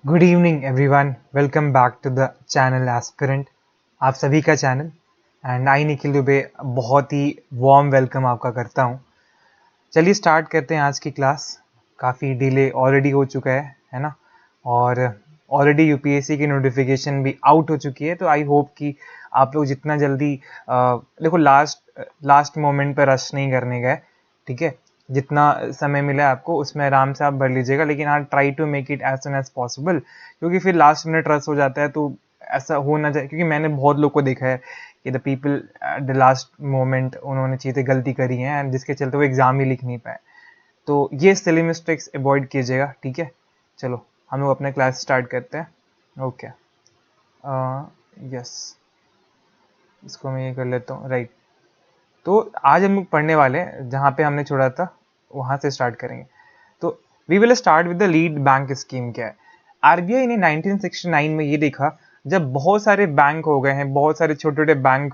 Good evening everyone, welcome back to the channel aspirant. आप सभी का channel and I Nikhil Dubey बहुत ही वार्म वेलकम आपका करता हूँ। चलिए स्टार्ट करते हैं आज की क्लास। काफ़ी डिले ऑलरेडी हो चुका है ना। और ऑलरेडी यूपीएससी की नोटिफिकेशन भी आउट हो चुकी है, तो आई होप कि आप लोग जितना जल्दी देखो लास्ट मोमेंट पर रश नहीं करने गए, ठीक है। जितना समय मिला आपको उसमें आराम से आप भर लीजिएगा, लेकिन हाँ try to make it as soon as possible, क्योंकि फिर लास्ट मिनट रश हो जाता है तो ऐसा हो ना जाए। क्योंकि मैंने बहुत लोग को देखा है कि the people at the last moment उन्होंने चीज़ें गलती करी हैं एंड जिसके चलते वो एग्ज़ाम ही लिख नहीं पाए। तो ये सिली मिस्टेक्स अवॉइड कीजिएगा, ठीक है। चलो हम लोग अपना क्लास स्टार्ट करते हैं। ओके, यस, इसको मैं ये कर लेता हूँ, राइट। तो आज हम लोग पढ़ने वाले हैं जहाँ पे हमने छोड़ा था वहाँ से स्टार्ट करेंगे। तो we will start with the lead bank scheme. क्या है? आरबीआई ने 1969 में ये देखा, जब बहुत सारे बैंक हो गए हैं, बहुत सारे छोटे छोटे बैंक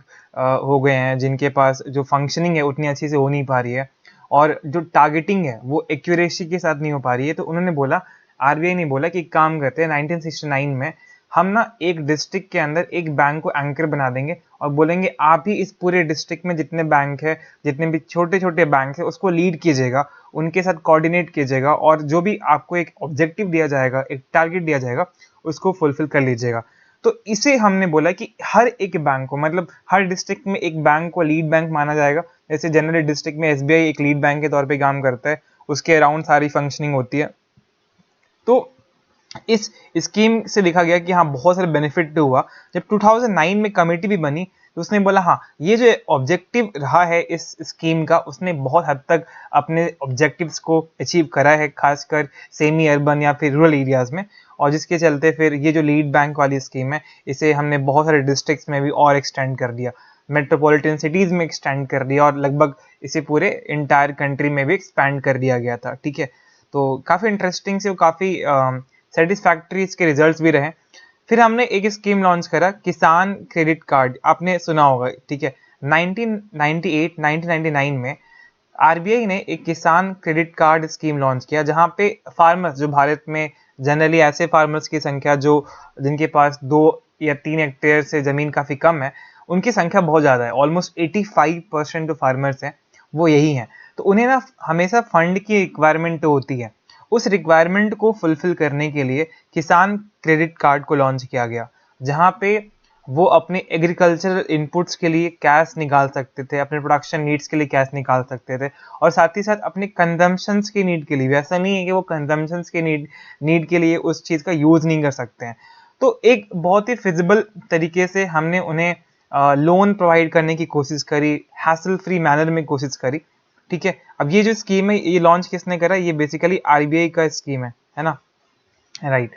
हो गए हैं जिनके पास जो फंक्शनिंग है उतनी अच्छी से हो नहीं पा रही है और जो टारगेटिंग है वो एक्यूरेसी के साथ नहीं हो पा रही है। तो उन्होंने बोला, आरबीआई ने बोला कि एक काम करते हैं, 1969 में हम ना एक डिस्ट्रिक्ट के अंदर एक बैंक को एंकर बना देंगे और बोलेंगे आप ही इस पूरे डिस्ट्रिक्ट में जितने बैंक है, जितने भी छोटे छोटे बैंक है, उसको लीड कीजिएगा, उनके साथ कोऑर्डिनेट कीजिएगा और जो भी आपको एक ऑब्जेक्टिव दिया जाएगा, एक टारगेट दिया जाएगा, उसको फुलफिल कर लीजिएगा। तो इसे हमने बोला कि हर एक बैंक को, मतलब हर डिस्ट्रिक्ट में एक बैंक को लीड बैंक माना जाएगा। जैसे जनरली डिस्ट्रिक्ट में एसबीआई एक लीड बैंक के तौर पे काम करता है, उसके अराउंड सारी फंक्शनिंग होती है। तो इस स्कीम से देखा गया कि हाँ बहुत सारे बेनिफिट हुआ। जब 2009 में कमेटी भी बनी तो उसने बोला हाँ ये जो ऑब्जेक्टिव रहा है इस स्कीम का, उसने बहुत हद तक अपने ऑब्जेक्टिव्स को अचीव करा है, खासकर सेमी अर्बन या फिर रूरल एरियाज में। और जिसके चलते फिर ये जो लीड बैंक वाली स्कीम है, इसे हमने बहुत सारे डिस्ट्रिक्ट्स में भी और एक्सटेंड कर दिया, मेट्रोपॉलिटन सिटीज़ में एक्सटेंड कर दिया और लगभग इसे पूरे इंटायर कंट्री में भी एक्सपैंड कर दिया गया था, ठीक है। तो काफ़ी इंटरेस्टिंग से, काफ़ी सेटिस्फैक्ट्री इसके रिजल्ट्स भी रहे। फिर हमने एक स्कीम लॉन्च करा, किसान क्रेडिट कार्ड, आपने सुना होगा, ठीक है। 1998-1999 में आरबीआई ने एक किसान क्रेडिट कार्ड स्कीम लॉन्च किया, जहां पे फार्मर्स, जो भारत में जनरली ऐसे फार्मर्स की संख्या जो जिनके पास 2 या 3 हेक्टेयर से ज़मीन काफ़ी कम है, उनकी संख्या बहुत ज़्यादा है। ऑलमोस्ट 85% जो फार्मर्स हैं वो यही हैं। तो उन्हें ना हमेशा फंड की रिक्वायरमेंट होती है। उस रिक्वायरमेंट को फुलफिल करने के लिए किसान क्रेडिट कार्ड को लॉन्च किया गया, जहाँ पे वो अपने एग्रीकल्चरल इनपुट्स के लिए कैश निकाल सकते थे, अपने प्रोडक्शन नीड्स के लिए कैश निकाल सकते थे और साथ ही साथ अपने कंजम्पशंस की नीड के लिए भी। ऐसा नहीं है कि वो कंजम्पशंस के नीड के लिए उस चीज़ का यूज़ नहीं कर सकते हैं। तो एक बहुत ही फिजिबल तरीके से हमने उन्हें लोन प्रोवाइड करने की कोशिश करी, हैसल फ्री मैनर में कोशिश करी, ठीक है। अब ये जो स्कीम है ये लॉन्च किसने करा? ये बेसिकली आरबीआई का स्कीम है ना, राइट।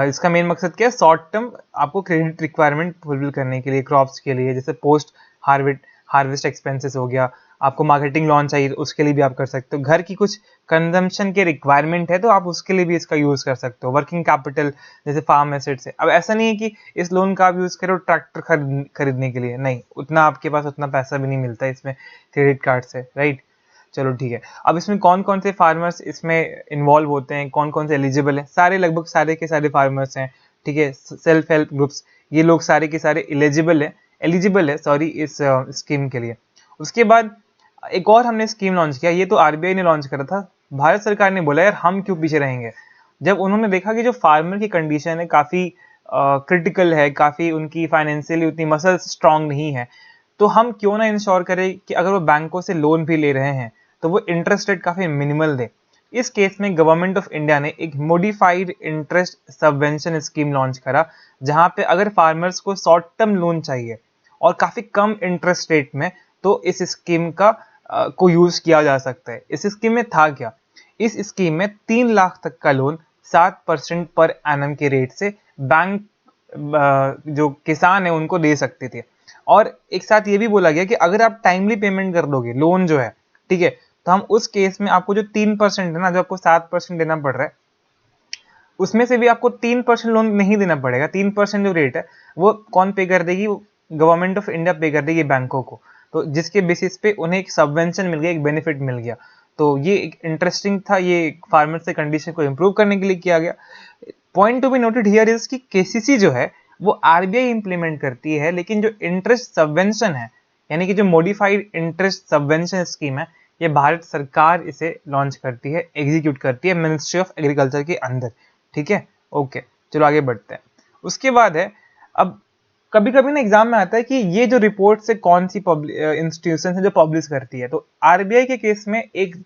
इसका मेन मकसद क्या है? शॉर्ट टर्म आपको क्रेडिट रिक्वायरमेंट फुलफिल करने के लिए, क्रॉप्स के लिए, जैसे पोस्ट हार्वेस्ट एक्सपेंसेस हो गया, आपको मार्केटिंग लॉन चाहिए उसके लिए भी आप कर सकते हो, घर की कुछ कंजम्पशन के रिक्वायरमेंट है तो आप उसके लिए भी इसका यूज़ कर सकते हो, वर्किंग कैपिटल जैसे फार्म एसेट्स है। अब ऐसा नहीं है कि इस लोन का आप यूज़ करो ट्रैक्टर खरीदने के लिए, नहीं, उतना आपके पास उतना पैसा भी नहीं मिलता इसमें क्रेडिट कार्ड से, राइट। चलो ठीक है। अब इसमें कौन कौन से फार्मर्स इसमें इन्वॉल्व होते हैं, कौन कौन से एलिजिबल हैं? सारे, लगभग सारे के सारे फार्मर्स हैं, ठीक है। सेल्फ हेल्प ग्रुप्स, ये लोग सारे के सारे एलिजिबल है सॉरी, इस स्कीम के लिए। उसके बाद एक और हमने स्कीम लॉन्च किया, ये तो आरबीआई ने लॉन्च करा था। भारत सरकार ने बोला यार हम क्यों पीछे रहेंगे। जब उन्होंने देखा कि जो फार्मर की कंडीशन है काफ़ी क्रिटिकल है, काफ़ी उनकी फाइनेंशियली उतनी मसल्स स्ट्रांग नहीं है, तो हम क्यों ना इंश्योर करें कि अगर वो बैंकों से लोन भी ले रहे हैं तो वो इंटरेस्ट रेट काफ़ी मिनिमल दे। इस केस में गवर्नमेंट ऑफ इंडिया ने एक modified interest subvention scheme launch करा, जहां पे अगर फार्मर्स को शॉर्ट टर्म लोन चाहिए और काफ़ी कम इंटरेस्ट रेट में, तो इस स्कीम का को यूज़ किया जा सकता है। इस स्कीम में था क्या? इस स्कीम में 3 लाख तक का लोन 7% पर एनम के रेट से बैंक जो किसान है उनको दे सकते थे। और एक साथ ये भी बोला गया कि अगर आप टाइमली पेमेंट कर दोगे लोन जो है, ठीक है, तो हम उस केस में आपको जो 3% है ना, जो आपको 7% देना पड़ रहा है, उसमें से भी आपको 3% लोन नहीं देना पड़ेगा। 3% जो रेट है वो कौन पे कर देगी? गवर्नमेंट ऑफ इंडिया पे कर देगी बैंकों को। तो जिसके बेसिस पे उन्हें एक सबवेंशन मिल गया, एक बेनिफिट मिल गया। तो ये एक इंटरेस्टिंग था, ये फार्मर से कंडीशन को इम्प्रूव करने के लिए किया गया। Point to be noted here is कि केसीसी जो है वो आरबीआई इंप्लीमेंट करती है, लेकिन जो इंटरेस्ट सबवेंशन है यानी कि जो मॉडिफाइड इंटरेस्ट सबवेंशन स्कीम है ये भारत सरकार इसे लॉन्च करती है, एग्जीक्यूट करती है मिनिस्ट्री ऑफ एग्रीकल्चर के अंदर। ठीक है, ओके, चलो आगे बढ़ते हैं। उसके बाद है, अब कभी कभी ना एग्जाम में आता है कि ये जो रिपोर्ट से कौन सी इंस्टीट्यूशन है जो पब्लिश करती है। तो आरबीआई के केस में एक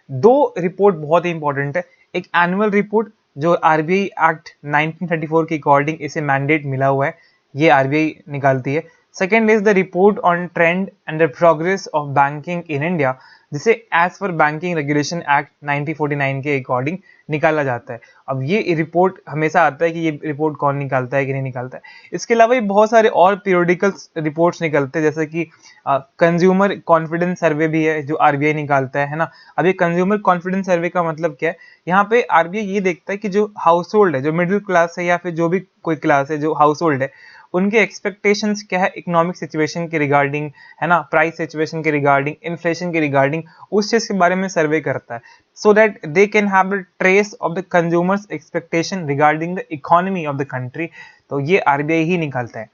दो रिपोर्ट बहुत ही इंपॉर्टेंट है। एक एनुअल रिपोर्ट जो आरबीआई एक्ट 1934 के अकॉर्डिंग इसे मैंडेट मिला हुआ है, ये आरबीआई निकालती है। Second is the report on trend and the progress of banking in India, जिसे एज पर बैंकिंग रेगुलेशन एक्ट 1949 के अकॉर्डिंग निकाला जाता है। अब ये रिपोर्ट हमेशा आता है कि ये रिपोर्ट कौन निकालता है कि नहीं निकालता है। इसके अलावा भी बहुत सारे और पीरियोडिकल रिपोर्ट्स निकलते हैं, जैसे कि कंज्यूमर कॉन्फिडेंस सर्वे भी है जो आरबीआई निकालता है ना। अब ये कंज्यूमर कॉन्फिडेंस सर्वे का मतलब क्या है, यहाँ पे आरबीआई ये देखता है कि जो हाउस होल्ड है, जो मिडिल क्लास है या फिर जो भी कोई क्लास है, जो हाउस होल्ड है, उनके एक्सपेक्टेशंस क्या है इकोनॉमिक सिचुएशन के रिगार्डिंग, है ना, प्राइस सिचुएशन के रिगार्डिंग, इन्फ्लेशन के रिगार्डिंग, उस चीज के बारे में सर्वे करता है, so that they can have the trace of the consumers expectation regarding the economy of the country. तो ये आरबीआई ही निकालता है।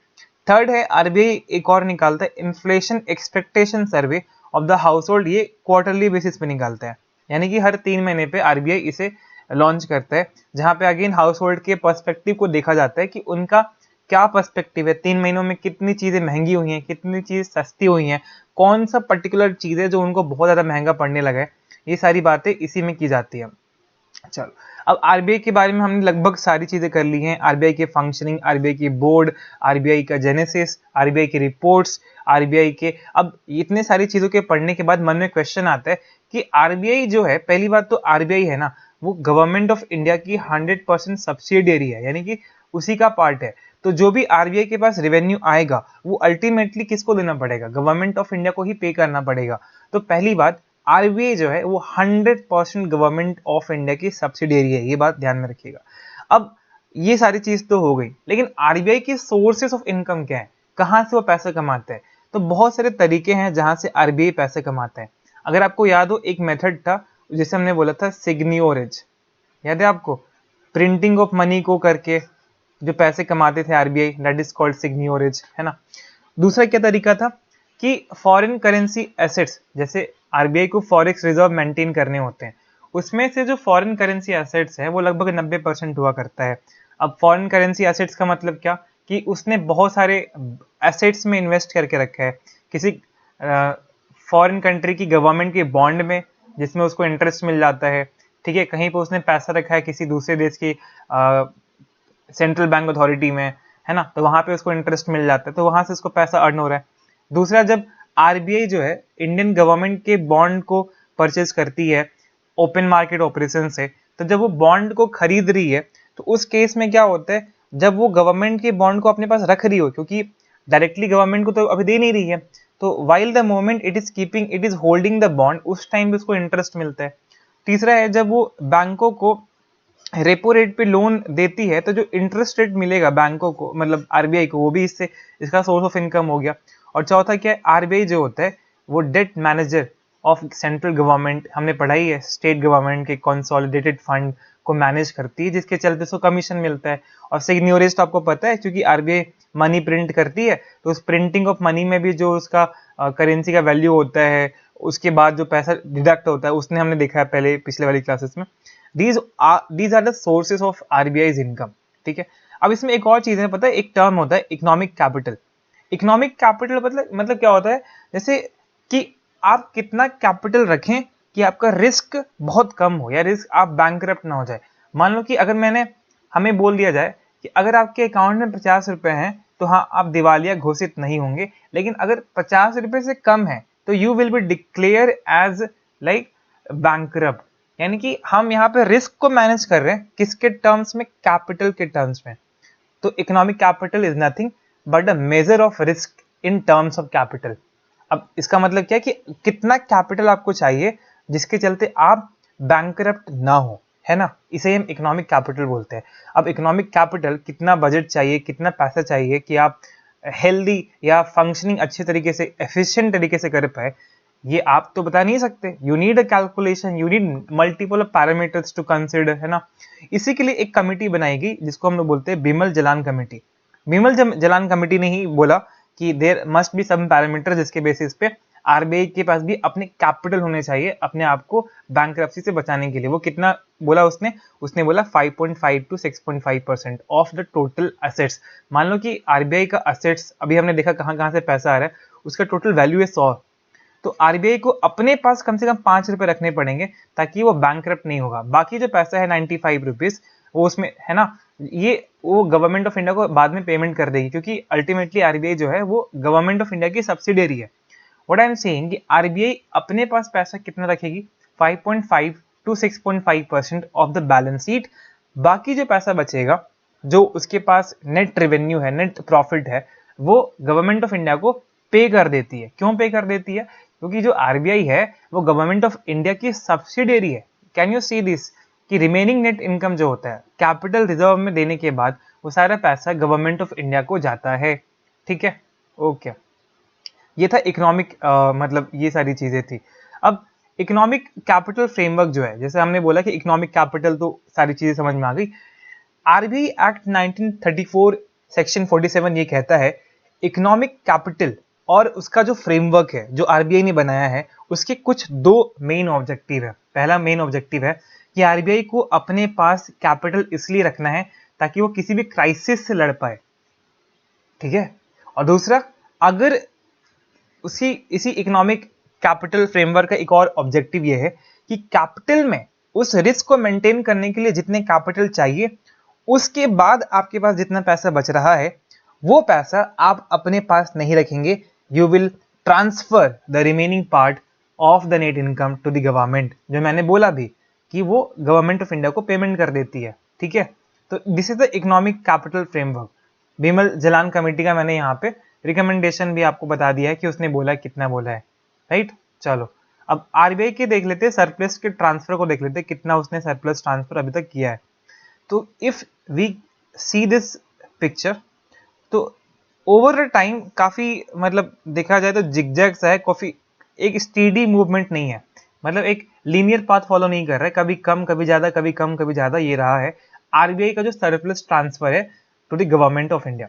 थर्ड है, आरबीआई एक और निकालता है inflation expectation survey of the house hold, ये क्वार्टरली बेसिस पे निकालता है, यानी कि हर 3 महीने पे आरबीआई इसे लॉन्च करता है, जहां पे अगेन हाउस होल्ड के पर्सपेक्टिव को देखा जाता है कि उनका क्या पर्सपेक्टिव है, 3 महीनों में कितनी चीजें महंगी हुई हैं, कितनी चीज सस्ती हुई हैं, कौन सा पर्टिकुलर चीज है जो उनको बहुत ज्यादा महंगा पड़ने लगा है, ये सारी बातें इसी में की जाती है। चलो, अब आरबीआई के बारे में हमने लगभग सारी चीजें कर ली हैं, आरबीआई के फंक्शनिंग, आरबीआई की बोर्ड, आरबीआई का जेनेसिस, आरबीआई की रिपोर्ट्स, आरबीआई के, अब इतने सारी चीजों के पढ़ने के बाद मन में क्वेश्चन आता है कि आरबीआई जो है, पहली बात तो आरबीआई है ना, वो गवर्नमेंट ऑफ इंडिया की 100% सब्सिडियरी है, यानी कि उसी का पार्ट है। तो जो भी आरबीआई के पास रेवेन्यू आएगा वो अल्टीमेटली किसको देना पड़ेगा, गवर्नमेंट ऑफ इंडिया को ही पे करना पड़ेगा। तो पहली बात, आरबीआई जो है वो 100% गवर्नमेंट ऑफ इंडिया की सब्सिडियरी है, ये बात ध्यान में रखिएगा। अब ये सारी चीज तो हो गई, लेकिन आरबीआई के सोर्सेस ऑफ इनकम क्या है, कहां से वो पैसे कमाते हैं? तो बहुत सारे तरीके हैं जहां से आरबीआई पैसे कमाते हैं। अगर आपको याद हो, एक मेथड था जिसे हमने बोला था सिग्नियोरेज, याद है आपको, प्रिंटिंग ऑफ मनी को करके जो पैसे कमाते थे आरबीआई, दैट इज कॉल्ड सिग्नियोरेज, है ना। दूसरा क्या तरीका था कि फॉरेन करेंसी एसेट्स, जैसे आरबीआई को फॉरेक्स रिजर्व मेंटेन करने होते हैं, उसमें से जो फॉरेन करेंसी एसेट्स है वो लगभग 90% हुआ करता है। अब फॉरेन करेंसी एसेट्स का मतलब क्या, कि उसने बहुत सारे एसेट्स में इन्वेस्ट करके रखा है, किसी फॉरेन कंट्री की गवर्नमेंट के बॉन्ड में, जिसमें उसको इंटरेस्ट मिल जाता है। ठीक है, कहीं पर उसने पैसा रखा है किसी दूसरे देश की सेंट्रल बैंक अथॉरिटी में, है ना, तो वहां पे उसको इंटरेस्ट मिल जाता है, तो वहां से उसको पैसा अर्न हो रहा है। दूसरा, जब आरबीआई जो है इंडियन गवर्नमेंट के बॉन्ड को परचेज करती है ओपन मार्केट ऑपरेशन से, तो जब वो बॉन्ड को खरीद रही है तो उस केस में क्या होता है, जब वो गवर्नमेंट के बॉन्ड को अपने पास रख रही हो, क्योंकि डायरेक्टली गवर्नमेंट को तो अभी दे नहीं रही है, तो while the moment it is holding the bond, उस टाइम पे उसको इंटरेस्ट मिलता है। तीसरा है, जब वो बैंकों को रेपो रेट पे लोन देती है तो जो इंटरेस्ट रेट मिलेगा बैंकों को, मतलब आरबीआई को, वो भी इससे इसका सोर्स ऑफ इनकम हो गया। और चौथा क्या है, आरबीआई जो होता है वो debt manager of central government, हमने पढ़ाई है, स्टेट गवर्नमेंट के कंसोलिडेटेड फंड को मैनेज करती है, जिसके चलते उसको कमीशन मिलता है। और सिग्नियोरेज तो आपको पता है, क्योंकि आरबीआई मनी प्रिंट करती है, तो उस प्रिंटिंग ऑफ मनी में भी जो उसका करेंसी का वैल्यू होता है, उसके बाद जो पैसा डिडक्ट होता है, उसने हमने देखा है पहले पिछले वाली क्लासेस में। these are the sources of RBI's income। ठीक है, अब इसमें एक और चीज है, पता है, एक टर्म होता है इकोनॉमिक कैपिटल। इकोनॉमिक कैपिटल मतलब क्या होता है, जैसे कि आप कितना कैपिटल रखें कि आपका रिस्क बहुत कम हो, या रिस्क आप बैंकरप्ट ना हो जाए। मान लो कि अगर हमें बोल दिया जाए कि अगर आपके अकाउंट में 50 रुपए हैं तो हाँ, आप दिवालिया घोषित नहीं होंगे, लेकिन अगर 50 रुपए से कम है तो you will be declare as like bankrupt. यानी कि हम यहाँ पे रिस्क को मैनेज कर रहे हैं, किसके टर्म्स में, कैपिटल के टर्म्स में। तो economic capital is nothing but a measure of risk in terms of capital. अब इसका मतलब क्या है कि कितना कैपिटल आपको चाहिए जिसके चलते आप बैंकरप्ट ना हो, है ना, इसे हम इकोनॉमिक कैपिटल बोलते हैं। अब इकोनॉमिक कैपिटल, कितना बजट चाहिए, कितना पैसा चाहिए कि आप हेल्दी या फंक्शनिंग अच्छे तरीके से, एफिशिएंट तरीके से कर पाए, ये आप तो बता नहीं सकते, you need a calculation, you need multiple parameters to consider, है ना। इसी के लिए एक कमिटी बनाएगी जिसको हम लोग बोलते हैं बिमल जलान कमेटी। बिमल जलान कमेटी ने ही बोला कि there must be some parameter जिसके बेसिस पे आरबीआई के पास भी अपने कैपिटल होने चाहिए अपने आप को बैंकरप्सी से बचाने के लिए। वो कितना बोला उसने? उसने बोला 5.5 to 6.5% of the total assets. मान लो कि आरबीआई का एसेट्स अभी हमने देखा कहाँ कहाँ से पैसा आ रहा है, उसका टोटल वैल्यू है 100, तो आरबीआई को अपने पास कम से कम 5 रुपए रखने पड़ेंगे ताकि वो बैंकरप्ट नहीं होगा। बाकी जो पैसा है 95 रुपीज वो उसमें है ना, ये वो गवर्नमेंट ऑफ इंडिया को बाद में पेमेंट कर देगी, क्योंकि अल्टीमेटली आरबीआई जो है वो गवर्नमेंट ऑफ इंडिया की सब्सिडियरी है। व्हाट आई एम सेइंग कि आरबीआई अपने पास पैसा कितना रखेगी? 5.5 to 6.5% of the balance sheet. बाकी जो पैसा बचेगा, जो उसके पास नेट रेवेन्यू है, नेट प्रॉफिट है, वो गवर्नमेंट ऑफ इंडिया को पे कर देती है। क्यों पे कर देती है? क्योंकि जो आरबीआई है वो गवर्नमेंट ऑफ इंडिया की सब्सिडियरी है। कैन यू सी दिस कि रिमेनिंग नेट इनकम जो होता है कैपिटल रिजर्व में देने के बाद वो सारा पैसा गवर्नमेंट ऑफ इंडिया को जाता है। ठीक है, ओके। ये था इकोनॉमिक, मतलब ये सारी चीजें थी। अब इकोनॉमिक कैपिटल फ्रेमवर्क जो है, जैसे हमने बोला कि इकोनॉमिक कैपिटल, तो सारी चीजें समझ में आ गई। आरबीआई एक्ट 1934 सेक्शन 47 ये कहता है इकोनॉमिक कैपिटल और उसका जो फ्रेमवर्क है जो आरबीआई ने बनाया है उसके कुछ दो मेन ऑब्जेक्टिव है। पहला मेन ऑब्जेक्टिव है कि आरबीआई को अपने पास कैपिटल इसलिए रखना है ताकि वो किसी भी क्राइसिस से लड़ पाए, ठीक है। और दूसरा, अगर इसी इकोनॉमिक कैपिटल फ्रेमवर्क का एक और ऑब्जेक्टिव ये है कि कैपिटल में उस रिस्क को मेंटेन करने के लिए जितने कैपिटल चाहिए उसके बाद आपके पास जितना पैसा बच रहा है वो पैसा आप अपने पास नहीं रखेंगे, you will transfer the remaining part of the net income to the government. जो मैंने बोला भी कि वो गवर्नमेंट ऑफ इंडिया को पेमेंट कर देती है, ठीक है। तो this is the economic capital framework. Bimal Jalan committee का मैंने यहाँ पे रिकमेंडेशन भी आपको बता दिया है कि उसने बोला कितना बोला है, राइट। चलो अब आरबीआई के देख लेते हैं, सरप्लस के ट्रांसफर को देख लेते हैं, कितना उसने सरप्लस ट्रांसफर अभी तक किया है। तो if we see this picture, तो ओवर द टाइम काफी, मतलब देखा जाए तो जिगजैग सा है, काफी एक स्टीडी मूवमेंट नहीं है, मतलब एक लीनियर पाथ फॉलो नहीं कर रहा है, कभी कम कभी ज्यादा, कभी कम कभी ज्यादा, ये रहा है आरबीआई का जो सरप्लस ट्रांसफर है to the government of India.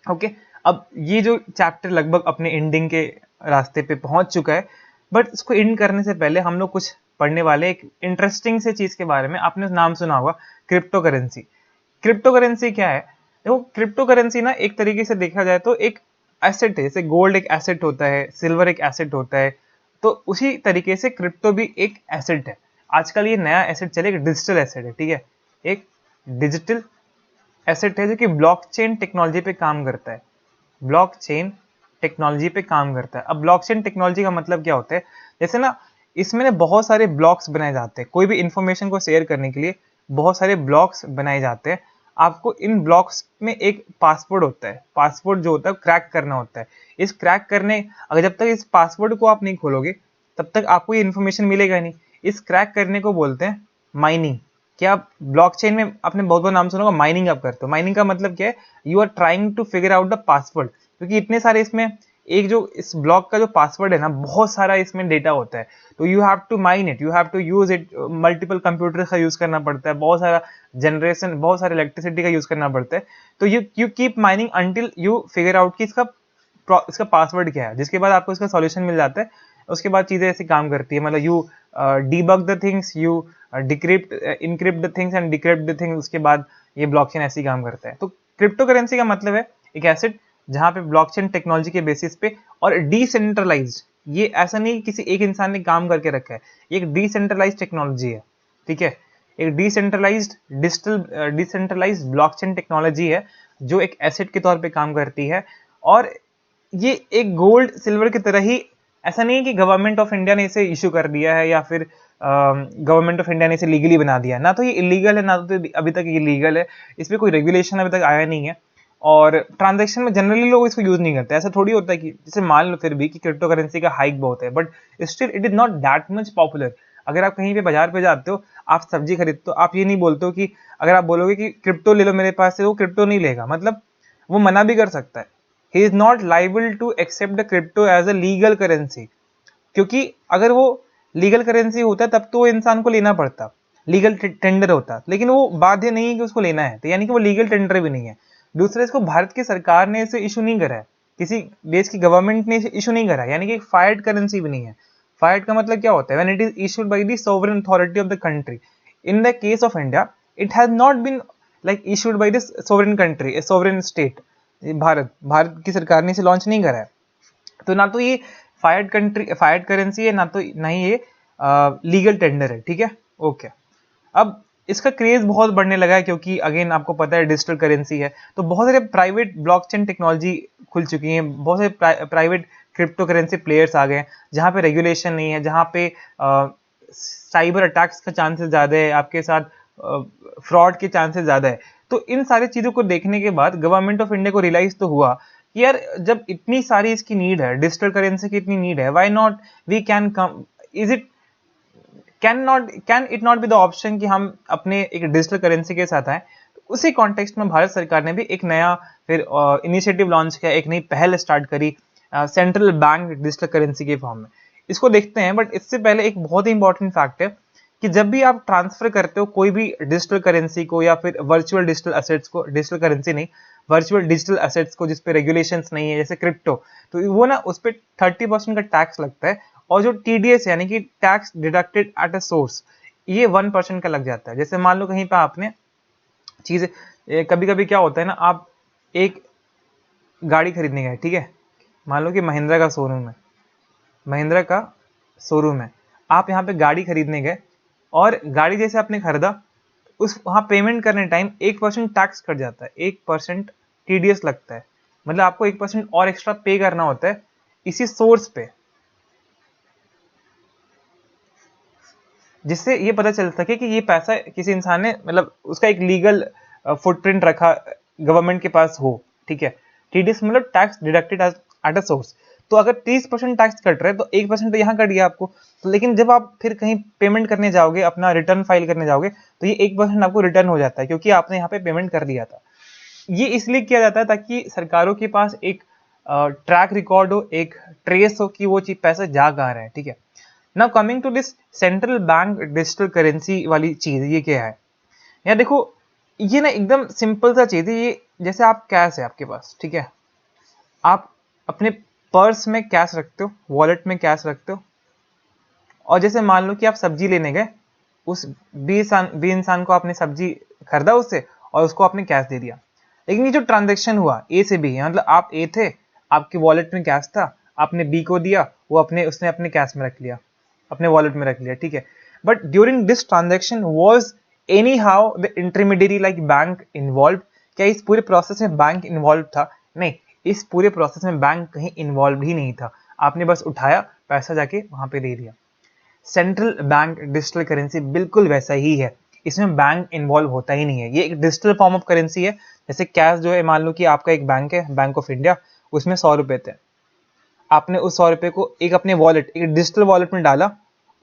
Okay, अब ये जो चैप्टर लगभग अपने एंडिंग के रास्ते पे पहुंच चुका है, बट इसको एंड करने से पहले हम लोग कुछ पढ़ने वाले एक इंटरेस्टिंग से चीज के बारे में। आपने नाम सुना होगा क्रिप्टो करेंसी। क्रिप्टो करेंसी क्या है? देखो, क्रिप्टो करेंसी ना एक तरीके से देखा जाए तो एक एसेट है, जैसे गोल्ड एक एसेट होता है, सिल्वर एक एसेट होता है, तो उसी तरीके से क्रिप्टो भी एक एसेट है। आजकल ये नया एसेट चले, एक डिजिटल एसेट है, ठीक है, एक डिजिटल एसेट है जो कि ब्लॉकचेन टेक्नोलॉजी पे काम करता है। ब्लॉकचेन टेक्नोलॉजी पे काम करता है। अब ब्लॉकचेन टेक्नोलॉजी का मतलब क्या होता है? जैसे ना इसमें ना बहुत सारे ब्लॉक्स बनाए जाते हैं, कोई भी इंफॉर्मेशन को शेयर करने के लिए बहुत सारे ब्लॉक्स बनाए जाते हैं। आपको इन ब्लॉक्स में एक पासवर्ड होता है, पासवर्ड जो होता है क्रैक करना होता है। इस क्रैक करने, अगर जब तक इस पासवर्ड को आप नहीं खोलोगे तब तक आपको ये इन्फॉर्मेशन मिलेगा नहीं। इस क्रैक करने को बोलते हैं माइनिंग। क्या आप ब्लॉकचेन में आपने बहुत बहुत नाम सुना होगा, माइनिंग आप करते हो। माइनिंग का मतलब क्या है? You are trying to figure out the password, क्योंकि इतने सारे इसमें, एक जो इस ब्लॉक का जो पासवर्ड है ना, बहुत सारा इसमें डेटा होता है, तो you have to mine it, you have to use it, multiple computer का यूज करना पड़ता है, बहुत सारा जनरेशन, बहुत सारे इलेक्ट्रिसिटी का यूज करना पड़ता है। तो you keep mining until you figure out कि इसका पासवर्ड क्या है, जिसके बाद आपको इसका सॉल्यूशन मिल जाता है। उसके बाद चीजें ऐसी काम करती है, मतलब you debug the things, you decrypt encrypt the things and decrypt the things, उसके बाद ये ब्लॉकचेन ऐसे ही काम करता है। तो क्रिप्टो करेंसी का मतलब है एक एसेट जहां पे ब्लॉकचेन टेक्नोलॉजी के बेसिस पे और डिसेंट्रलाइज्ड, ये ऐसा नहीं किसी एक इंसान ने काम करके रखा है, ये एक डिसेंट्रलाइज्ड टेक्नोलॉजी है, ठीक है। एक डिसेंट्रलाइज्ड ब्लॉकचेन टेक्नोलॉजी है जो एक एसेट के तौर पे काम करती है। और ये एक गोल्ड सिल्वर की तरह ही, ऐसा नहीं है कि गवर्नमेंट ऑफ इंडिया ने इसे इशू कर दिया है या फिर गवर्नमेंट ऑफ इंडिया ने इसे लीगली बना दिया है। ना तो ये इलीगल है, ना तो अभी तक ये लीगल है, इस पर कोई रेगुलेशन अभी तक आया नहीं है। और ट्रांजैक्शन में जनरली लोग इसको यूज नहीं करते। ऐसा थोड़ी होता है कि जैसे मान लो फिर भी कि क्रिप्टो करेंसी का हाइक बहुत है, but still it is not that much popular. अगर आप कहीं पे बाजार पे जाते हो, आप सब्जी खरीदते हो, आप ये नहीं बोलते हो कि अगर आप बोलोगे कि क्रिप्टो ले लो मेरे पास से, वो क्रिप्टो नहीं लेगा, मतलब वो मना भी कर सकता है। He is not liable to accept the crypto as a legal currency. क्योंकि अगर वो लीगल करेंसी होता तब तो इंसान को लेना पड़ता, लीगल टेंडर होता, लेकिन वो बाध्य नहीं है कि उसको लेना है, तो यानी कि वो लीगल टेंडर भी नहीं है। दूसरा, इसको भारत की सरकार ने इसे इशू नहीं करा है, किसी देश की गवर्नमेंट ने इसे इशू नहीं करा, यानी कि एक फायर्ड करेंसी भी नहीं है। फायर्ड का मतलब क्या होता है? When it is issued by the sovereign authority of the country. In the case of India, it has not been like issued by the sovereign country, a sovereign state. Bharat की सरकार ने इसे लॉन्च नहीं करा है, तो ना तो ये फायर्ड करेंसी है, ना ही ये लीगल टेंडर है, ठीक है। ओके, अब इसका क्रेज बहुत बढ़ने लगा है, क्योंकि अगेन आपको पता है डिजिटल करेंसी है, तो बहुत सारे प्राइवेट ब्लॉकचेन टेक्नोलॉजी खुल चुकी हैं, बहुत सारे प्राइवेट क्रिप्टो करेंसी प्लेयर्स आ गए, जहाँ पे रेगुलेशन नहीं है, जहाँ पे साइबर अटैक्स का चांसेस ज़्यादा है, आपके साथ फ्रॉड के चांसेस ज़्यादा है। तो इन सारी चीज़ों को देखने के बाद गवर्नमेंट ऑफ इंडिया को रियलाइज तो हुआ कि यार, जब इतनी सारी इसकी नीड है, डिजिटल करेंसी की इतनी नीड है, why not we can come, is it can it not be the option कि हम अपने एक डिजिटल करेंसी के साथ आए। तो उसी कॉन्टेक्स्ट में भारत सरकार ने भी एक नया फिर इनिशिएटिव लॉन्च किया, एक नई पहल स्टार्ट करी सेंट्रल बैंक डिजिटल करेंसी के फॉर्म में। इसको देखते हैं, बट इससे पहले एक बहुत ही इंपॉर्टेंट फैक्ट है कि जब भी आप ट्रांसफर करते हो कोई भी डिजिटल करेंसी को या फिर वर्चुअल डिजिटल एसेट्स को, डिजिटल करेंसी नहीं, वर्चुअल डिजिटल एसेट्स को, जिसपे रेगुलेशंस नहीं है, जैसे क्रिप्टो, तो वो ना उस पर 30% का टैक्स लगता है, और जो TDS यानी कि tax deducted at a source, ये 1% का लग जाता है। जैसे मान लो कहीं पर आपने चीज, कभी कभी क्या होता है ना, आप एक गाड़ी खरीदने गए, ठीक है, मान लो कि महिंद्रा का शोरूम है, महिंद्रा का शोरूम है, आप यहाँ पे गाड़ी खरीदने गए, और गाड़ी जैसे आपने खरीदा, उस वहाँ पेमेंट करने टाइम 1% टैक्स कट जाता है, 1% TDS लगता है, मतलब आपको 1% और एक्स्ट्रा पे करना होता है इसी सोर्स पे, जिससे ये पता चल सके कि ये पैसा किसी इंसान ने, मतलब उसका एक लीगल फुटप्रिंट रखा, गवर्नमेंट के पास हो, ठीक है। TDS मतलब tax deducted at a source. तो अगर 30% टैक्स कट रहा है, तो 1% तो यहाँ कट गया आपको, तो लेकिन जब आप फिर कहीं पेमेंट करने जाओगे, अपना रिटर्न फाइल करने जाओगे, तो ये 1% आपको रिटर्न हो जाता है, क्योंकि आपने यहाँ पे पेमेंट कर दिया था। ये इसलिए किया जाता है ताकि सरकारों के पास एक ट्रैक रिकॉर्ड हो, एक ट्रेस हो कि वो चीज पैसा जा कहाँ रहा है, ठीक है। Now coming to this central bank digital currency वाली चीज, ये क्या है यार? देखो, ये ना एकदम सिंपल सा चीज है। ये जैसे आप कैश है आपके पास, ठीक है, आप अपने पर्स में कैश रखते हो, वॉलेट में कैश रखते हो, और जैसे मान लो कि आप सब्जी लेने गए, उस बी इंसान को आपने सब्जी खरीदा उससे, और उसको आपने कैश दे दिया। लेकिन ये जो ट्रांजेक्शन हुआ ए से बी, मतलब आप ए थे, आपके वॉलेट में कैश था, आपने बी को दिया, वो उसने अपने कैश में रख लिया, अपने वॉलेट में रख लिया, ठीक है। But during this transaction was any how the intermediary like bank involve? क्या इस पूरे प्रोसेस में बैंक इन्वॉल्व था? नहीं, इस पूरे प्रोसेस में बैंक कहीं इन्वॉल्व ही नहीं था, आपने बस उठाया पैसा, जाके वहां पे दे दिया। सेंट्रल बैंक डिजिटल करेंसी बिल्कुल वैसा ही है, इसमें बैंक इन्वॉल्व होता ही नहीं है। ये एक डिजिटल फॉर्म ऑफ करेंसी है। जैसे कैश जो है, मान लो कि आपका एक बैंक है, बैंक ऑफ इंडिया, उसमें 100 रुपए थे, आपने उस 100 रुपए को एक अपने वॉलेट, एक डिजिटल वॉलेट में डाला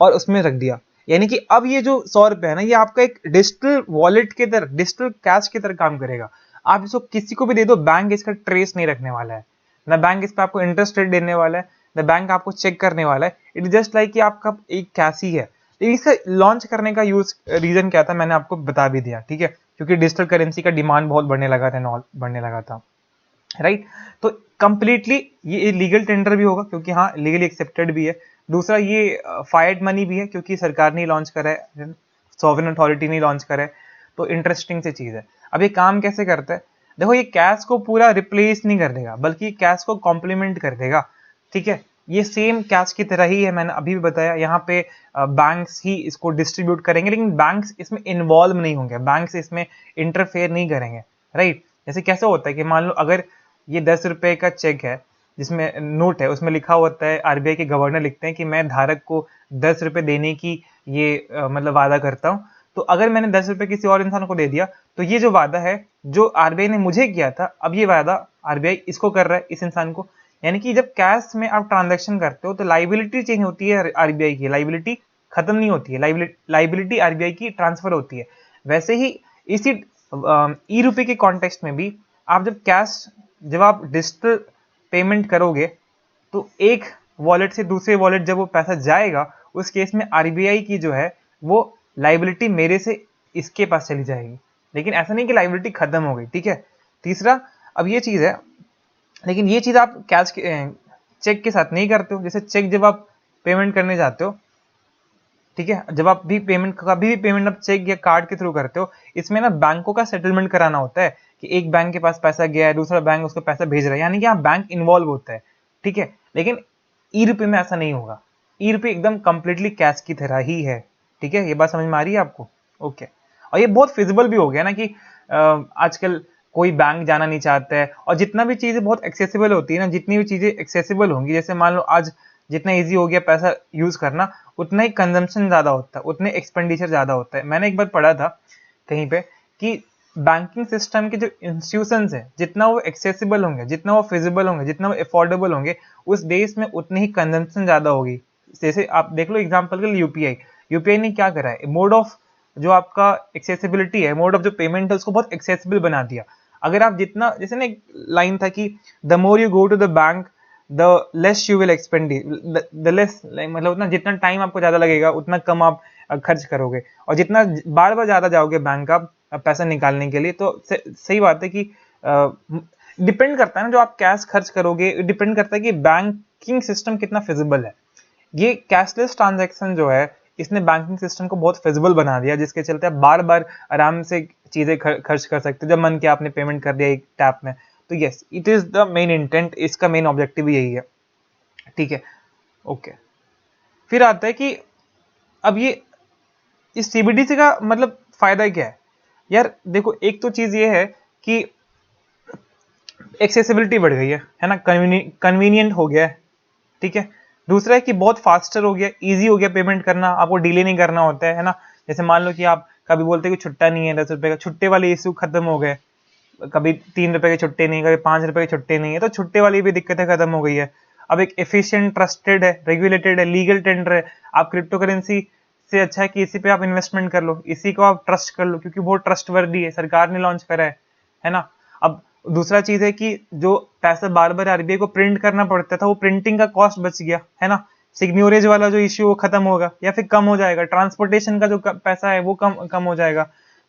और उसमें रख दिया, यानी कि अब ये जो 100 रुपए है ना, ये आपका एक डिजिटल वॉलेट की तरह, डिजिटल कैश की तरह काम करेगा। आप इसको किसी को भी दे दो, बैंक इसका ट्रेस नहीं रखने वाला है, ना बैंक इस पर आपको इंटरेस्ट रेट देने वाला है, ना बैंक आपको चेक करने वाला है। इट इज जस्ट लाइक कि आपका एक कैश ही है। लेकिन इसका लॉन्च करने का रीजन क्या था, मैंने आपको बता भी दिया, ठीक है, क्योंकि डिजिटल करेंसी का डिमांड बहुत बढ़ने लगा था, बढ़ने लगा था, राइट। तो कंप्लीटली ये लीगल टेंडर भी होगा, क्योंकि हाँ, लीगली एक्सेप्टेड भी है। दूसरा, ये फायर्ड मनी भी है, क्योंकि सरकार ने लॉन्च करा है, सॉवरेन अथॉरिटी ने लॉन्च करा है। तो इंटरेस्टिंग सी चीज है। अब ये काम कैसे करता है? देखो, ये कैश को पूरा रिप्लेस नहीं कर देगा, बल्कि कैश को कॉम्प्लीमेंट कर देगा, ठीक है। ये सेम कैश की तरह ही है, मैंने अभी भी बताया। यहाँ पे बैंक्स ही इसको डिस्ट्रीब्यूट करेंगे, लेकिन बैंक्स इसमें इन्वॉल्व नहीं होंगे, बैंक्स इसमें इंटरफेयर नहीं करेंगे, राइट। जैसे कैसे होता है कि मान लो अगर ये 10 रुपए का चेक है, जिसमें नोट है, उसमें लिखा होता है, RBI के गवर्नर लिखते हैं कि मैं धारक को 10 रुपए देने की ये मतलब वादा करता हूँ। तो अगर मैंने 10 रुपए किसी और इंसान को दे दिया, तो ये जो वादा है, जो RBI ने मुझे किया था, अब ये वादा RBI इसको कर रहा है, इस इंसान को। यानी कि जब कैश में आप ट्रांजेक्शन करते हो, तो लाइबिलिटी चेंज होती है, RBI की लाइबिलिटी खत्म नहीं होती है, लाइबिलिटी RBI की ट्रांसफर होती है। वैसे ही इसी ई-रुपए के कॉन्टेक्स्ट में भी, आप जब आप डिजिटल पेमेंट करोगे, तो एक वॉलेट से दूसरे वॉलेट जब वो पैसा जाएगा, उस केस में आरबीआई की जो है वो लाइबिलिटी मेरे से इसके पास चली जाएगी। लेकिन ऐसा नहीं कि लाइबिलिटी खत्म हो गई, ठीक है। तीसरा, अब ये चीज है, लेकिन ये चीज आप कैश चेक के साथ नहीं करते हो। जैसे चेक जब आप पेमेंट करने जाते हो, ठीक है, जब आप भी पेमेंट, कभी भी पेमेंट आप चेक या कार्ड के थ्रू करते हो, इसमें ना बैंकों का सेटलमेंट कराना होता है कि एक बैंक के पास पैसा गया है, दूसरा बैंक उसको पैसा भेज रहा है, यानी कि यहाँ बैंक इन्वॉल्व होता है, ठीक है। लेकिन ई रुपये में ऐसा नहीं होगा। ई रुपये एकदम कंप्लीटली कैश की तरह ही है, ठीक है। ये बात समझ में आ रही है आपको? ओके। और ये बहुत फिजिबल भी हो गया ना कि आजकल कोई बैंक जाना नहीं चाहता है, और जितना भी चीजें बहुत एक्सेसिबल होती है ना, जितनी भी चीजें एक्सेसिबल होंगी, जैसे मान लो आज जितना इजी हो गया पैसा यूज करना, उतना ही कंजम्पशन ज्यादा होता है, उतने एक्सपेंडिचर ज्यादा होता है। मैंने एक बार पढ़ा था कहीं पे कि बैंकिंग सिस्टम के जो इंस्टीट्यूशंस है, जितना वो एक्सेसिबल होंगे, जितना वो फिजिबल होंगे, जितना वो अफोर्डेबल होंगे, उस देश में उतनी ही कंजम्पशन ज्यादा होगी। जैसे आप देख लो एग्जाम्पल के लिए यूपीआई। यूपीआई ने क्या करा है, मोड ऑफ जो आपका एक्सेसिबिलिटी है, मोड ऑफ जो पेमेंट है, उसको बहुत एक्सेसिबल बना दिया। अगर आप जितना, जैसे ना एक लाइन था कि the more you go to the bank the less you will expend, the less, मतलब उतना जितना टाइम आपको ज्यादा लगेगा उतना कम आप खर्च करोगे, और जितना बार बार ज्यादा जाओगे बैंक आप पैसा निकालने के लिए, तो सही बात है कि डिपेंड करता है ना, जो आप कैश खर्च करोगे डिपेंड करता है कि बैंकिंग सिस्टम कितना फिजिबल है। ये कैशलेस ट्रांजैक्शन जो है, इसने बैंकिंग सिस्टम को बहुत फिजिबल बना दिया, जिसके चलते आप बार बार आराम से चीजें खर्च कर सकते हो। जब मन किया आपने पेमेंट कर दिया एक टैप में, तो yes, it is the main intent, इसका मेन ऑब्जेक्टिव यही है, ठीक है। ओके, फिर आता है कि अब ये इस सीबीडीसी का मतलब फायदा क्या है यार। देखो, एक तो चीज ये है कि एक्सेसिबिलिटी बढ़ गई है ना, कन्वीनियंट हो गया है, ठीक है। दूसरा है कि बहुत फास्टर हो गया, इजी हो गया पेमेंट करना, आपको डिले नहीं करना होता है ना। जैसे मान लो कि आप कभी बोलते हैं कि छुट्टा नहीं है 10 रुपए का, छुट्टे वाले इशू खत्म हो गए। कभी 3 रुपए के छुट्टे नहीं, कभी 5 रुपए के छुट्टे नहीं है, तो छुट्टे वाली भी दिक्कतें खत्म हो गई है। अब एक एफिशिएंट, ट्रस्टेड है, रेगुलेटेड है, लीगल टेंडर है। आप क्रिप्टो करेंसी से अच्छा है कि इसी पे आप इन्वेस्टमेंट कर लो, इसी को आप ट्रस्ट कर लो, क्योंकि बहुत ट्रस्टवर्दी है, सरकार ने लॉन्च करा है ना। अब दूसरा चीज है कि जो पैसा बार बार आरबीआई को प्रिंट करना पड़ता था, वो प्रिंटिंग का कॉस्ट बच गया, है ना। सिग्न्योरेज वाला जो इश्यू वो खत्म होगा या फिर कम हो जाएगा, ट्रांसपोर्टेशन का जो पैसा है वो कम कम हो जाएगा।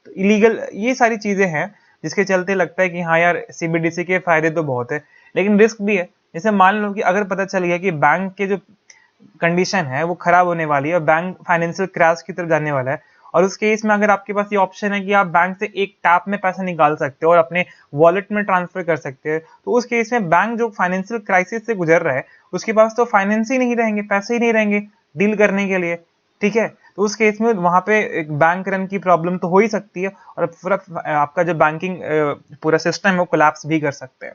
तो इलीगल, ये सारी चीजें हैं जिसके चलते लगता है कि हाँ यार, सीबीडीसी के फायदे तो बहुत है, लेकिन रिस्क भी है। जैसे मान लो कि अगर पता चल गया कि बैंक के जो कंडीशन है वो खराब होने वाली है और बैंक फाइनेंशियल क्रैश की तरफ जाने वाला है, और उस केस में अगर आपके पास ये ऑप्शन है कि आप बैंक से एक टैप में पैसा निकाल सकते हो और अपने वॉलेट में ट्रांसफर कर सकते हो, तो उस केस में बैंक जो फाइनेंशियल क्राइसिस से गुजर रहा है, उसके पास तो फाइनेंस ही नहीं रहेंगे, पैसे ही नहीं रहेंगे डील करने के लिए, ठीक है। तो उस केस में वहां पे एक बैंक रन की प्रॉब्लम तो हो ही सकती है, और पूरा आपका जो बैंकिंग पूरा सिस्टम है वो कोलैप्स भी कर सकते हैं,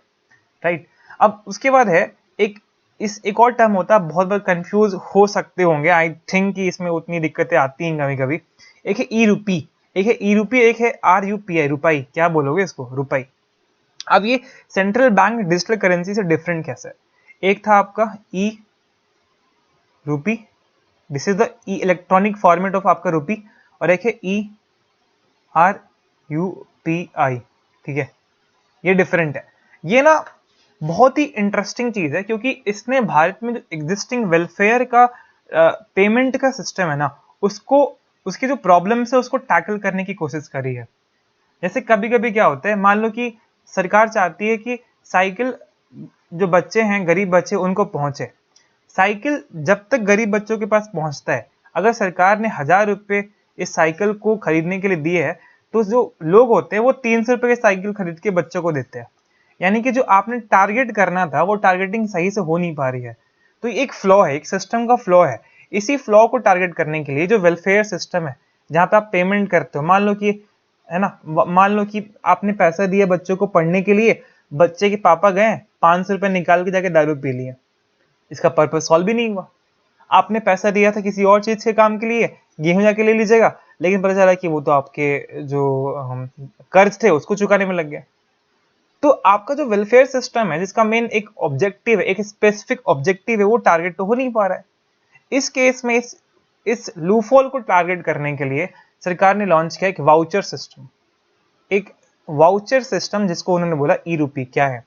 राइट। अब उसके बाद है एक और टर्म होता है, बहुत बार कंफ्यूज हो सकते होंगे, आई थिंक कि इसमें उतनी दिक्कतें आती हैं कभी कभी। एक है ई रूपी, एक है ई रूपी, एक है आर यूपीआई, रुपाई, क्या बोलोगे इसको, रुपाई। अब ये सेंट्रल बैंक डिजिटल करेंसी से डिफरेंट कैसे है? एक था आपका ई रूपी, this is the E electronic format of आपका रूपी, और एक है E R U P I, ठीक है। ये डिफरेंट है। ये ना बहुत ही इंटरेस्टिंग चीज है, क्योंकि इसने भारत में जो एग्जिस्टिंग वेलफेयर का पेमेंट का सिस्टम है ना, उसको, उसकी जो प्रॉब्लम्स है उसको टैकल करने की कोशिश करी है। जैसे कभी कभी क्या होता है, मान लो कि सरकार चाहती है कि साइकिल जो बच्चे हैं, गरीब बच्चे, उनको पहुंचे। साइकिल जब तक गरीब बच्चों के पास पहुंचता है, अगर सरकार ने 1000 रुपए इस साइकिल को खरीदने के लिए दिए है, तो जो लोग होते हैं वो 300 रुपए की साइकिल खरीद के बच्चों को देते हैं। यानी कि जो आपने टारगेट करना था वो टारगेटिंग सही से हो नहीं पा रही है। तो एक फ्लॉ है, एक सिस्टम का फ्लॉ है। इसी फ्लॉ को टारगेट करने के लिए जो वेलफेयर सिस्टम है, जहां पे आप पेमेंट करते हो, मान लो कि, है ना, मान लो कि आपने पैसा दिया बच्चों को पढ़ने के लिए, बच्चे के पापा गए 500 रुपए निकाल के जाके दारू पी लिए, इसका पर्पज सॉल्व भी नहीं हुआ। आपने पैसा दिया था किसी और चीज के काम के लिए, गेहूं जाके ले लीजिएगा, लेकिन पता चला कि वो तो आपके जो कर्ज थे उसको चुकाने में लग गया। तो आपका जो वेलफेयर सिस्टम है, जिसका मेन एक ऑब्जेक्टिव है, एक स्पेसिफिक ऑब्जेक्टिव है, वो टारगेट तो हो नहीं पा रहा है। इस केस में इस लूफॉल को टारगेट करने के लिए सरकार ने लॉन्च किया एक वाउचर सिस्टम। एक वाउचर सिस्टम जिसको उन्होंने बोला ई रूपी। क्या है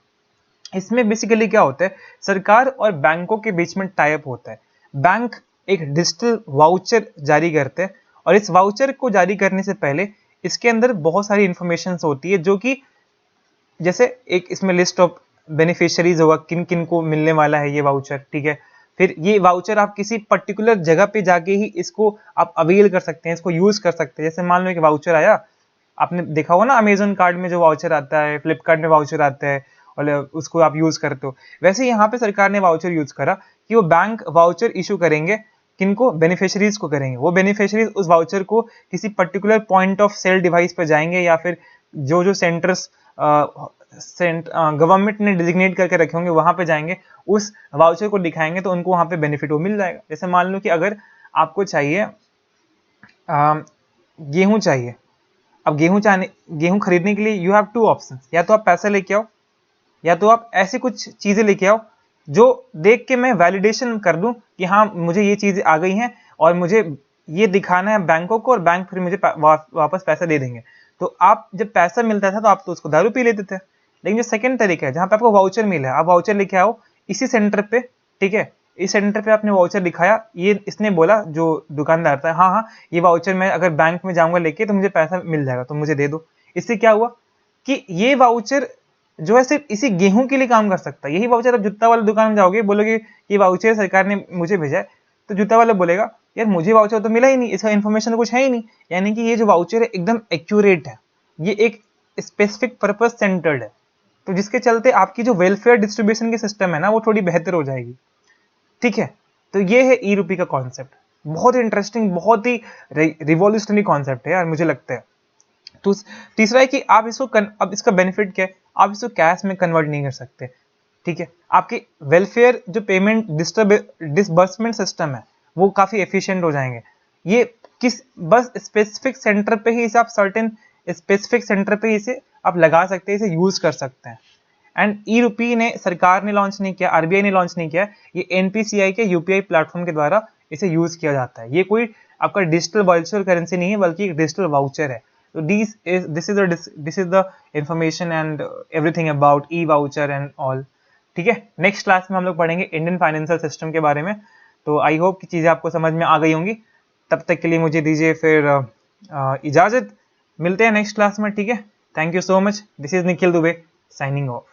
इसमें बेसिकली क्या होता है, सरकार और बैंकों के बीच में टाई अप होता है। बैंक एक डिजिटल वाउचर जारी करते हैं और इस वाउचर को जारी करने से पहले इसके अंदर बहुत सारी इंफॉर्मेशन होती है, जो कि जैसे एक इसमें लिस्ट ऑफ बेनिफिशियरीज होगा, किन किन को मिलने वाला है ये वाउचर, ठीक है। फिर ये वाउचर आप किसी पर्टिकुलर जगह पे जाके ही इसको आप अवेल कर सकते हैं, इसको यूज कर सकते हैं। जैसे मान लो एक वाउचर आया, आपने देखा होगा ना अमेजन कार्ड में जो वाउचर आता है, फ्लिपकार्ट में वाउचर आता है और उसको आप यूज करते हो। वैसे ही यहाँ पे सरकार ने वाउचर यूज करा कि वो बैंक वाउचर इशू करेंगे, किनको, बेनिफिशियरीज को करेंगे। वो बेनिफिशियरीज उस वाउचर को किसी particular point of sale device पर जाएंगे, या फिर जो जो सेंटर्स गवर्नमेंट ने डिजिग्नेट करके रखे होंगे वहां पे जाएंगे, उस वाउचर को दिखाएंगे तो उनको वहां पे बेनिफिट वो मिल जाएगा। जैसे मान लो कि अगर आपको चाहिए गेहूं चाहिए, अब गेहूं खरीदने के लिए यू हैव टू ऑप्शन, या तो आप पैसा लेके आओ, या तो आप ऐसी कुछ चीजें लेके आओ जो देख के मैं वैलिडेशन कर दूं कि हाँ मुझे ये चीजें आ गई हैं और मुझे ये दिखाना है बैंकों को, और बैंक फिर मुझे वापस पैसा दे देंगे। तो आप जब पैसा मिलता था तो आप तो उसको दारू पी लेते थे। लेकिन जो सेकंड तरीका है जहां पे आपको वाउचर मिला है, आप वाउचर लेके आओ इसी सेंटर पे, ठीक है, इस सेंटर पे आपने वाउचर दिखाया, ये इसने बोला जो दुकानदार था, हाँ हाँ ये वाउचर मैं अगर बैंक में जाऊंगा लेके तो मुझे पैसा मिल जाएगा, तो मुझे दे दो। इससे क्या हुआ कि ये वाउचर जो है सिर्फ इसी गेहूं के लिए काम कर सकता है। यही वाउचर आप जूता वाले दुकान में जाओगे, बोलोगे ये वाउचर सरकार ने मुझे भेजा है, तो जूता वाला बोलेगा यार मुझे वाउचर तो मिला ही नहीं, इसका इन्फॉर्मेशन तो कुछ है ही नहीं। यानी कि ये जो वाउचर है एकदम एक्यूरेट है, ये एक स्पेसिफिक पर्पज सेंटर्ड है, तो जिसके चलते आपकी जो वेलफेयर डिस्ट्रीब्यूशन की सिस्टम है ना वो थोड़ी बेहतर हो जाएगी, ठीक है। तो ये है ई रूपी का कॉन्सेप्ट, बहुत ही इंटरेस्टिंग, बहुत ही रिवॉल्यूशनरी कॉन्सेप्ट है यार मुझे लगता है। तो तीसरा है कि आप इसको अब इसका बेनिफिट क्या है, आप इसको कैश में कन्वर्ट नहीं कर सकते, ठीक है। आपके वेलफेयर जो पेमेंट डिसबर्समेंट सिस्टम है वो काफी एफिशिएंट हो जाएंगे। ये किस बस स्पेसिफिक सेंटर पे ही इसे आप सर्टेन स्पेसिफिक सेंटर पे इसे आप लगा सकते हैं, इसे यूज कर सकते हैं। एंड ई रूपी ने सरकार ने लॉन्च नहीं किया, आरबीआई ने लॉन्च नहीं किया, ये एनपीसीआई के यूपीआई प्लेटफॉर्म के द्वारा इसे यूज किया जाता है। ये कोई आपका डिजिटल वर्चुअल करेंसी नहीं है, बल्कि एक डिजिटल वाउचर है। तो this is the information and everything about E voucher and all, ठीक है। नेक्स्ट क्लास में हम लोग पढ़ेंगे इंडियन फाइनेंशियल सिस्टम के बारे में। तो आई होप कि चीज़ें आपको समझ में आ गई होंगी। तब तक के लिए मुझे दीजिए फिर इजाज़त, मिलते हैं नेक्स्ट क्लास में, ठीक है। Thank you so much, this is Nikhil Dubey signing off.